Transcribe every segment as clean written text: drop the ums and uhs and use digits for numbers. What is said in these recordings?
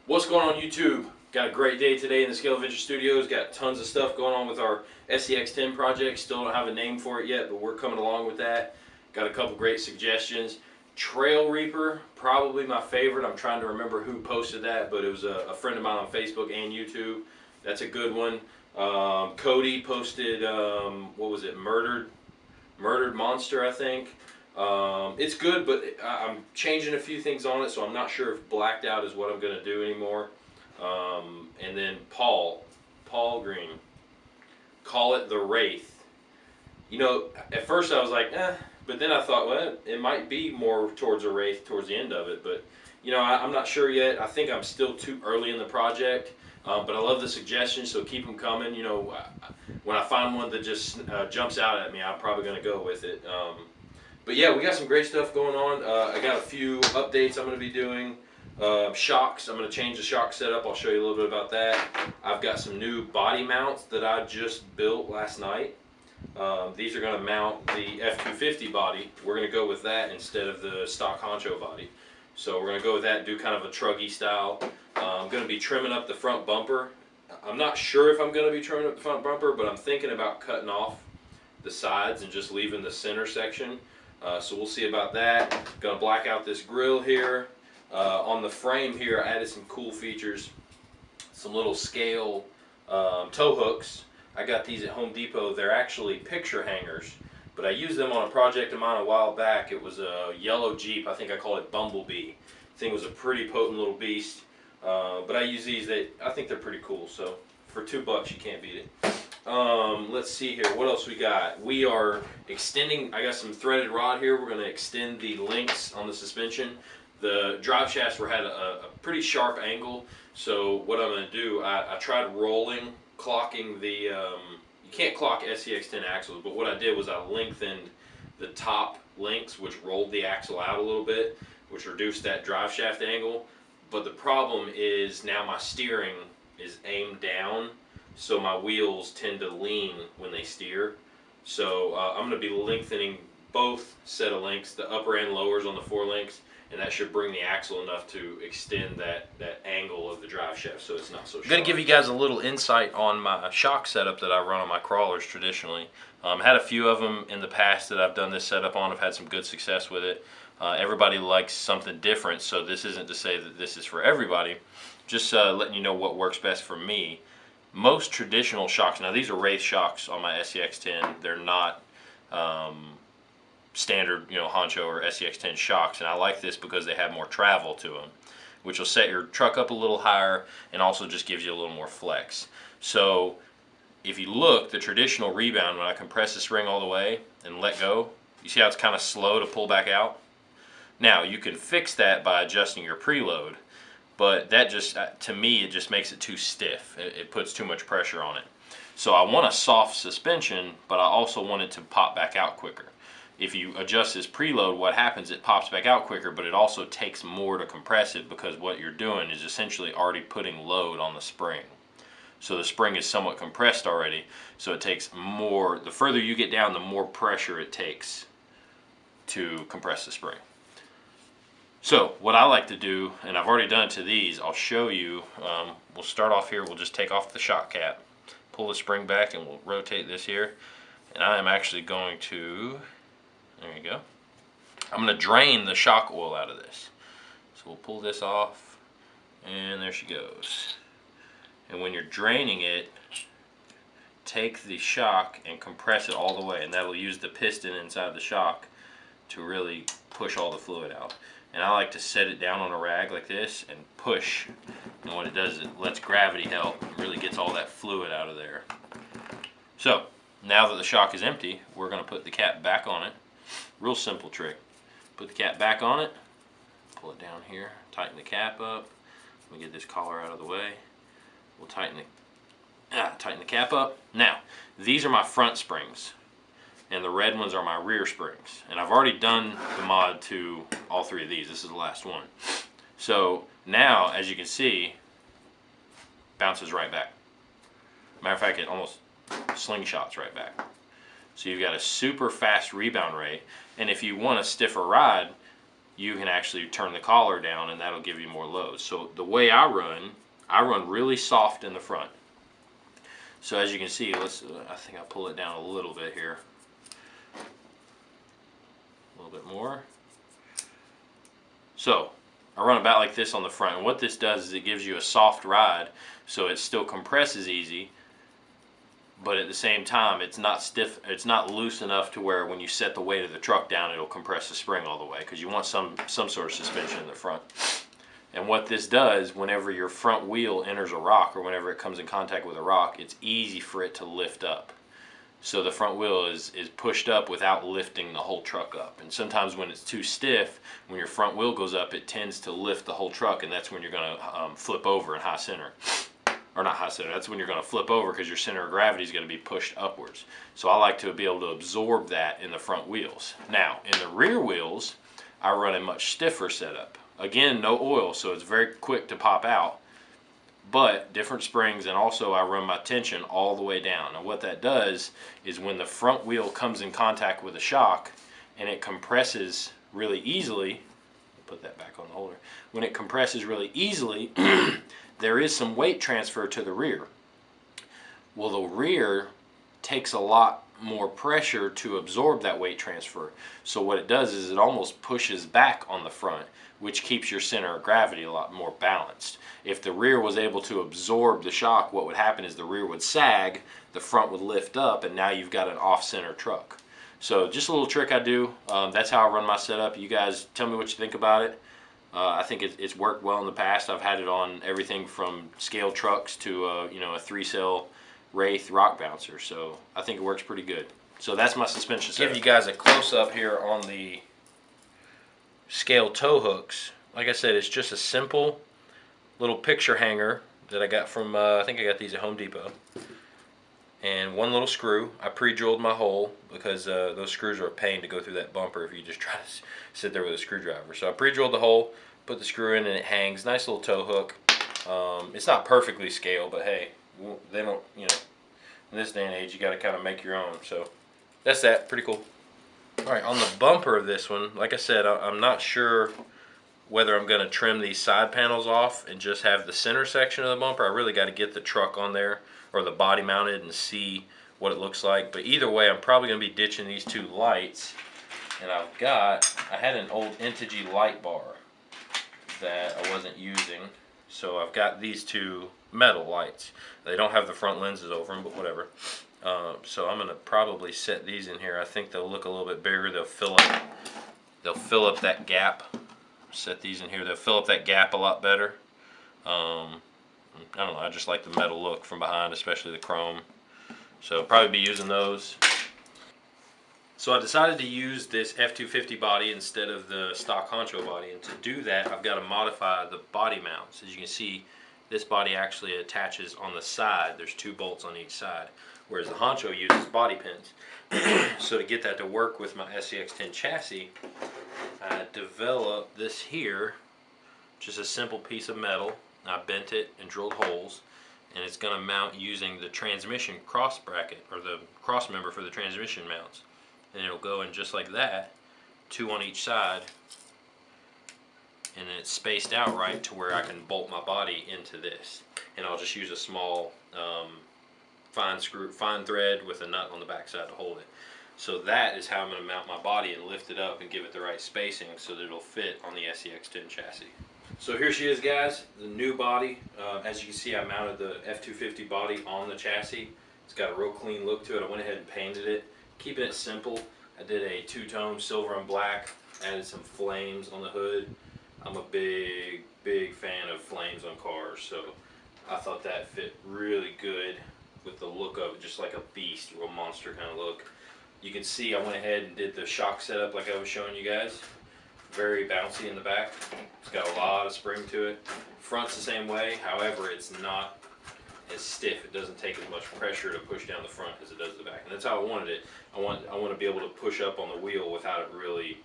What's going on YouTube? Got a great day today in the Scale Adventure Studios. Got tons of stuff going on with our SCX10 project. Still don't have a name for it yet, but we're coming along with that. Got a couple great suggestions. Trail Reaper, probably my favorite. I'm trying to remember who posted that, but it was a friend of mine on Facebook and YouTube. That's a good one. Cody posted, what was it, Murdered Monster, I think. It's good, but I'm changing a few things on it, so I'm not sure if blacked out is what I'm going to do anymore. And then Paul Green, call it the Wraith. You know, at first I was like, but then I thought, well, it might be more towards a Wraith towards the end of it, but you know, I'm not sure yet. I think I'm still too early in the project, but I love the suggestions, so keep them coming. You know, when I find one that just jumps out at me, I'm probably going to go with it. But yeah, we got some great stuff going on. I got a few updates I'm going to be doing. Shocks, I'm going to change the shock setup. I'll show you a little bit about that. I've got some new body mounts that I just built last night. These are going to mount the F250 body. We're going to go with that instead of the stock honcho body. So we're going to go with that and do kind of a truggy style. I'm going to be trimming up the front bumper. I'm not sure if I'm going to be trimming up the front bumper, but I'm thinking about cutting off the sides and just leaving the center section. So we'll see about that. Gonna black out this grill here. On the frame here, I added some cool features. Some little scale tow hooks. I got these at Home Depot. They're actually picture hangers, but I used them on a project of mine a while back. It was a yellow Jeep. I think I called it Bumblebee. The thing was a pretty potent little beast. But I use these. I think they're pretty cool. So for $2, you can't beat it. Let's see here. What else we got? We are extending. I got some threaded rod here. We're going to extend the links on the suspension. The drive shafts had a pretty sharp angle. So what I'm going to do, I tried clocking the, you can't clock SCX10 axles, but what I did was I lengthened the top links, which rolled the axle out a little bit, which reduced that drive shaft angle. But the problem is now my steering is aimed down, so my wheels tend to lean when they steer. So I'm going to be lengthening both set of links, the upper and lowers on the forelinks, and that should bring the axle enough to extend that angle of the drive shaft so it's not so sharp. I'm going to give you guys a little insight on my shock setup that I run on my crawlers traditionally. Had a few of them in the past that I've done this setup on. I've had some good success with it. Everybody likes something different, so this isn't to say that this is for everybody. Just letting you know what works best for me. Most traditional shocks, now these are Wraith shocks on my SCX10. They're not standard, you know, honcho or SCX10 shocks, and I like this because they have more travel to them, which will set your truck up a little higher and also just gives you a little more flex. So if you look, the traditional rebound, when I compress the spring all the way and let go, you see how it's kind of slow to pull back out? Now you can fix that by adjusting your preload, but that just, to me, it just makes it too stiff. It puts too much pressure on it. So I want a soft suspension, but I also want it to pop back out quicker. If you adjust this preload, what happens, it pops back out quicker, but it also takes more to compress it because what you're doing is essentially already putting load on the spring. So the spring is somewhat compressed already, so it takes more, the further you get down, the more pressure it takes to compress the spring. So what I like to do, and I've already done it to these, I'll show you. We'll start off here. We'll just take off the shock cap, pull the spring back, and we'll rotate this here. And I am actually going to, there you go. I'm going to drain the shock oil out of this. So we'll pull this off, and there she goes. And when you're draining it, take the shock and compress it all the way, and that'll use the piston inside the shock to really push all the fluid out. And I like to set it down on a rag like this and push. And what it does is it lets gravity help and really gets all that fluid out of there. So now that the shock is empty, we're going to put the cap back on it. Real simple trick. Put the cap back on it, pull it down here, tighten the cap up. Let me get this collar out of the way. We'll tighten the cap up. Now, these are my front springs, and the red ones are my rear springs. And I've already done the mod to all three of these. This is the last one. So now, as you can see, bounces right back. Matter of fact, it almost slingshots right back. So you've got a super fast rebound rate, and if you want a stiffer ride, you can actually turn the collar down and that'll give you more load. So the way I run really soft in the front. So as you can see, I think I'll pull it down a little bit here. A little bit more. So I run about like this on the front, and what this does is it gives you a soft ride, so it still compresses easy, but at the same time it's not stiff, it's not loose enough to where when you set the weight of the truck down it'll compress the spring all the way, because you want some sort of suspension in the front. And what this does, whenever your front wheel enters a rock or whenever it comes in contact with a rock, it's easy for it to lift up. So the front wheel is pushed up without lifting the whole truck up. And sometimes when it's too stiff, when your front wheel goes up, it tends to lift the whole truck, and that's when you're going to flip over in high center. Or not high center, that's when you're going to flip over because your center of gravity is going to be pushed upwards. So I like to be able to absorb that in the front wheels. Now, in the rear wheels, I run a much stiffer setup. Again, no oil, so it's very quick to pop out, but different springs, and also I run my tension all the way down. And what that does is when the front wheel comes in contact with a shock and it compresses really easily, put that back on the holder, when it compresses really easily, there is some weight transfer to the rear. Well, the rear takes a lot more pressure to absorb that weight transfer. So what it does is it almost pushes back on the front, which keeps your center of gravity a lot more balanced. If the rear was able to absorb the shock, what would happen is the rear would sag, the front would lift up, and now you've got an off-center truck. So just a little trick I do. That's how I run my setup. You guys tell me what you think about it. I think it's worked well in the past. I've had it on everything from scale trucks to you know, a 3-cell Wraith rock bouncer. So I think it works pretty good. So that's my suspension setup. Give you guys a close-up here on the scale tow hooks. Like I said, it's just a simple little picture hanger that I got from I think I got these at Home Depot, and one little screw. I pre-drilled my hole because those screws are a pain to go through that bumper if you just try to sit there with a screwdriver. So I pre-drilled the hole, put the screw in, and it hangs. Nice little tow hook. It's not perfectly scale, but hey, they don't, you know, in this day and age you got to kind of make your own. So that's that. Pretty cool. Alright, on the bumper of this one, like I said, I'm not sure whether I'm going to trim these side panels off and just have the center section of the bumper. I really got to get the truck on there, or the body mounted, and see what it looks like. But either way, I'm probably going to be ditching these two lights. And I had an old Integy light bar that I wasn't using. So I've got these two metal lights. They don't have the front lenses over them, but whatever. So I'm going to probably set these in here. I think they'll look a little bit bigger. They'll fill up that gap. Set these in here. They'll fill up that gap a lot better. I don't know. I just like the metal look from behind, especially the chrome. So I'll probably be using those. So I decided to use this F250 body instead of the stock Honcho body, and to do that I've got to modify the body mounts. As you can see, this body actually attaches on the side. There's 2 bolts on each side, whereas the Honcho uses body pins. So to get that to work with my SCX10 chassis, I developed this here, just a simple piece of metal. I bent it and drilled holes, and it's going to mount using the transmission cross bracket, or the cross member for the transmission mounts. And it'll go in just like that, 2 on each side, and it's spaced out right to where I can bolt my body into this. And I'll just use a small fine thread with a nut on the back side to hold it. So that is how I'm going to mount my body and lift it up and give it the right spacing so that it'll fit on the SCX10 chassis. So here she is, guys, the new body. As you can see, I mounted the F250 body on the chassis. It's got a real clean look to it. I went ahead and painted it, keeping it simple. I did a 2-tone silver and black, added some flames on the hood. I'm a big fan of flames on cars, so I thought that fit really good with the look of it, just like a beast, real monster kind of look. You can see I went ahead and did the shock setup like I was showing you guys. Very bouncy in the back. It's got a lot of spring to it. Front's the same way, however it's not as stiff. It doesn't take as much pressure to push down the front as it does the back. And that's how I wanted it. I want to be able to push up on the wheel without it really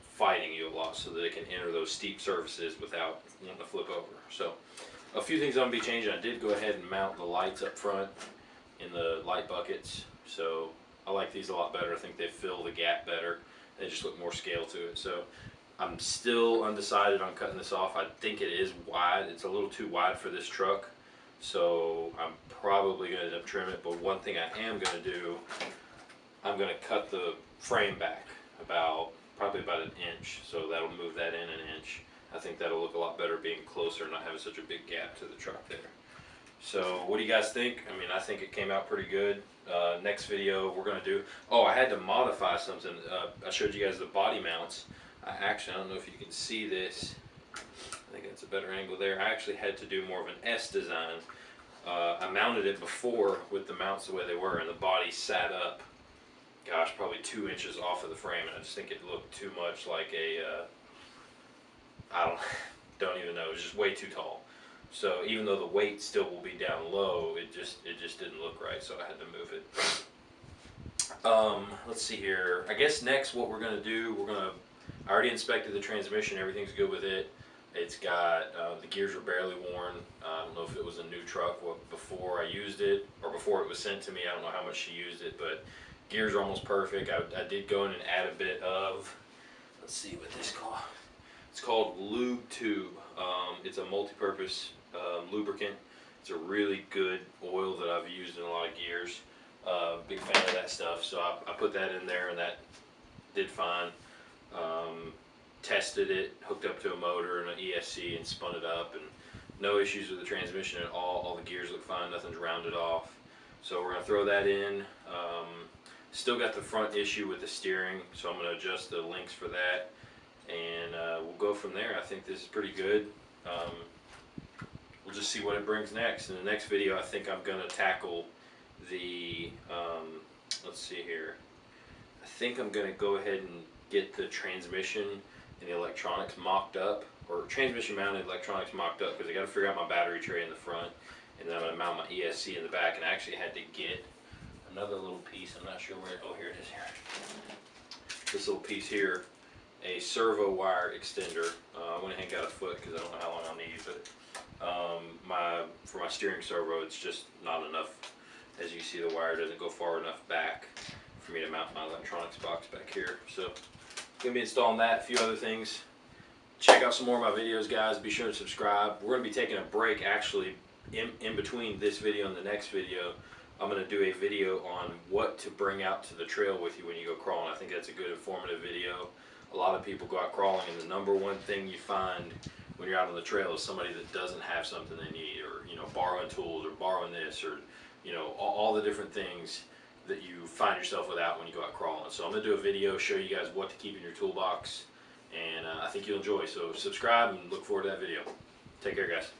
fighting you a lot, so that it can enter those steep surfaces without wanting to flip over. So a few things I'm going to be changing. I did go ahead and mount the lights up front in the light buckets. So I like these a lot better. I think they fill the gap better. They just look more scale to it. So I'm still undecided on cutting this off. I think it is wide. It's a little too wide for this truck. So I'm probably going to end up trimming it. But one thing I am going to do, I'm going to cut the frame back probably about an inch. So that'll move that in an inch. I think that'll look a lot better being closer and not having such a big gap to the truck there. So what do you guys think? I mean, I think it came out pretty good. Next video we're going to do, oh, I had to modify something. I showed you guys the body mounts. I don't know if you can see this. I think that's a better angle there. I actually had to do more of an S design. I mounted it before with the mounts the way they were, and the body sat up, gosh, probably 2 inches off of the frame, and I just think it looked too much like a, don't even know, it was just way too tall. So even though the weight still will be down low, it just didn't look right, so I had to move it. Let's see here. I guess next what we're gonna do, I already inspected the transmission, everything's good with it. It's got, the gears are barely worn. I don't know if it was a new truck before I used it, or before it was sent to me. I don't know how much she used it, but gears are almost perfect. I did go in and add a bit of, let's see what this called. It's called Lube Tube. It's a multi-purpose lubricant. It's a really good oil that I've used in a lot of gears. Big fan of that stuff, so I put that in there, and that did fine. Tested it, hooked up to a motor and an ESC, and spun it up, and no issues with the transmission at all. All the gears look fine, nothing's rounded off. So we're going to throw that in. Still got the front issue with the steering, so I'm going to adjust the links for that, and we'll go from there. I think this is pretty good. We'll just see what it brings next. In the next video, I think I'm going to tackle the, let's see here. I think I'm going to go ahead and get the transmission and the electronics mocked up, or transmission mounted electronics mocked up, because I got to figure out my battery tray in the front, and then I'm going to mount my ESC in the back, and I actually had to get another little piece. I'm not sure where, oh, here it is here. This little piece here, a servo wire extender. I went ahead and got a foot because I don't know how long I'll need, but for my steering servo, it's just not enough. As you see, the wire doesn't go far enough back for me to mount my electronics box back here. So gonna be installing that, a few other things. Check out some more of my videos, guys. Be sure to subscribe. We're gonna be taking a break actually in between this video and the next video. I'm gonna do a video on what to bring out to the trail with you when you go crawling. I think that's a good informative video. A lot of people go out crawling, and the number one thing you find when you're out on the trail is somebody that doesn't have something they need, or borrowing tools, or borrowing this, or all the different things that you find yourself without when you go out crawling. So I'm going to do a video, show you guys what to keep in your toolbox, and I think you'll enjoy. So subscribe and look forward to that video. Take care, guys.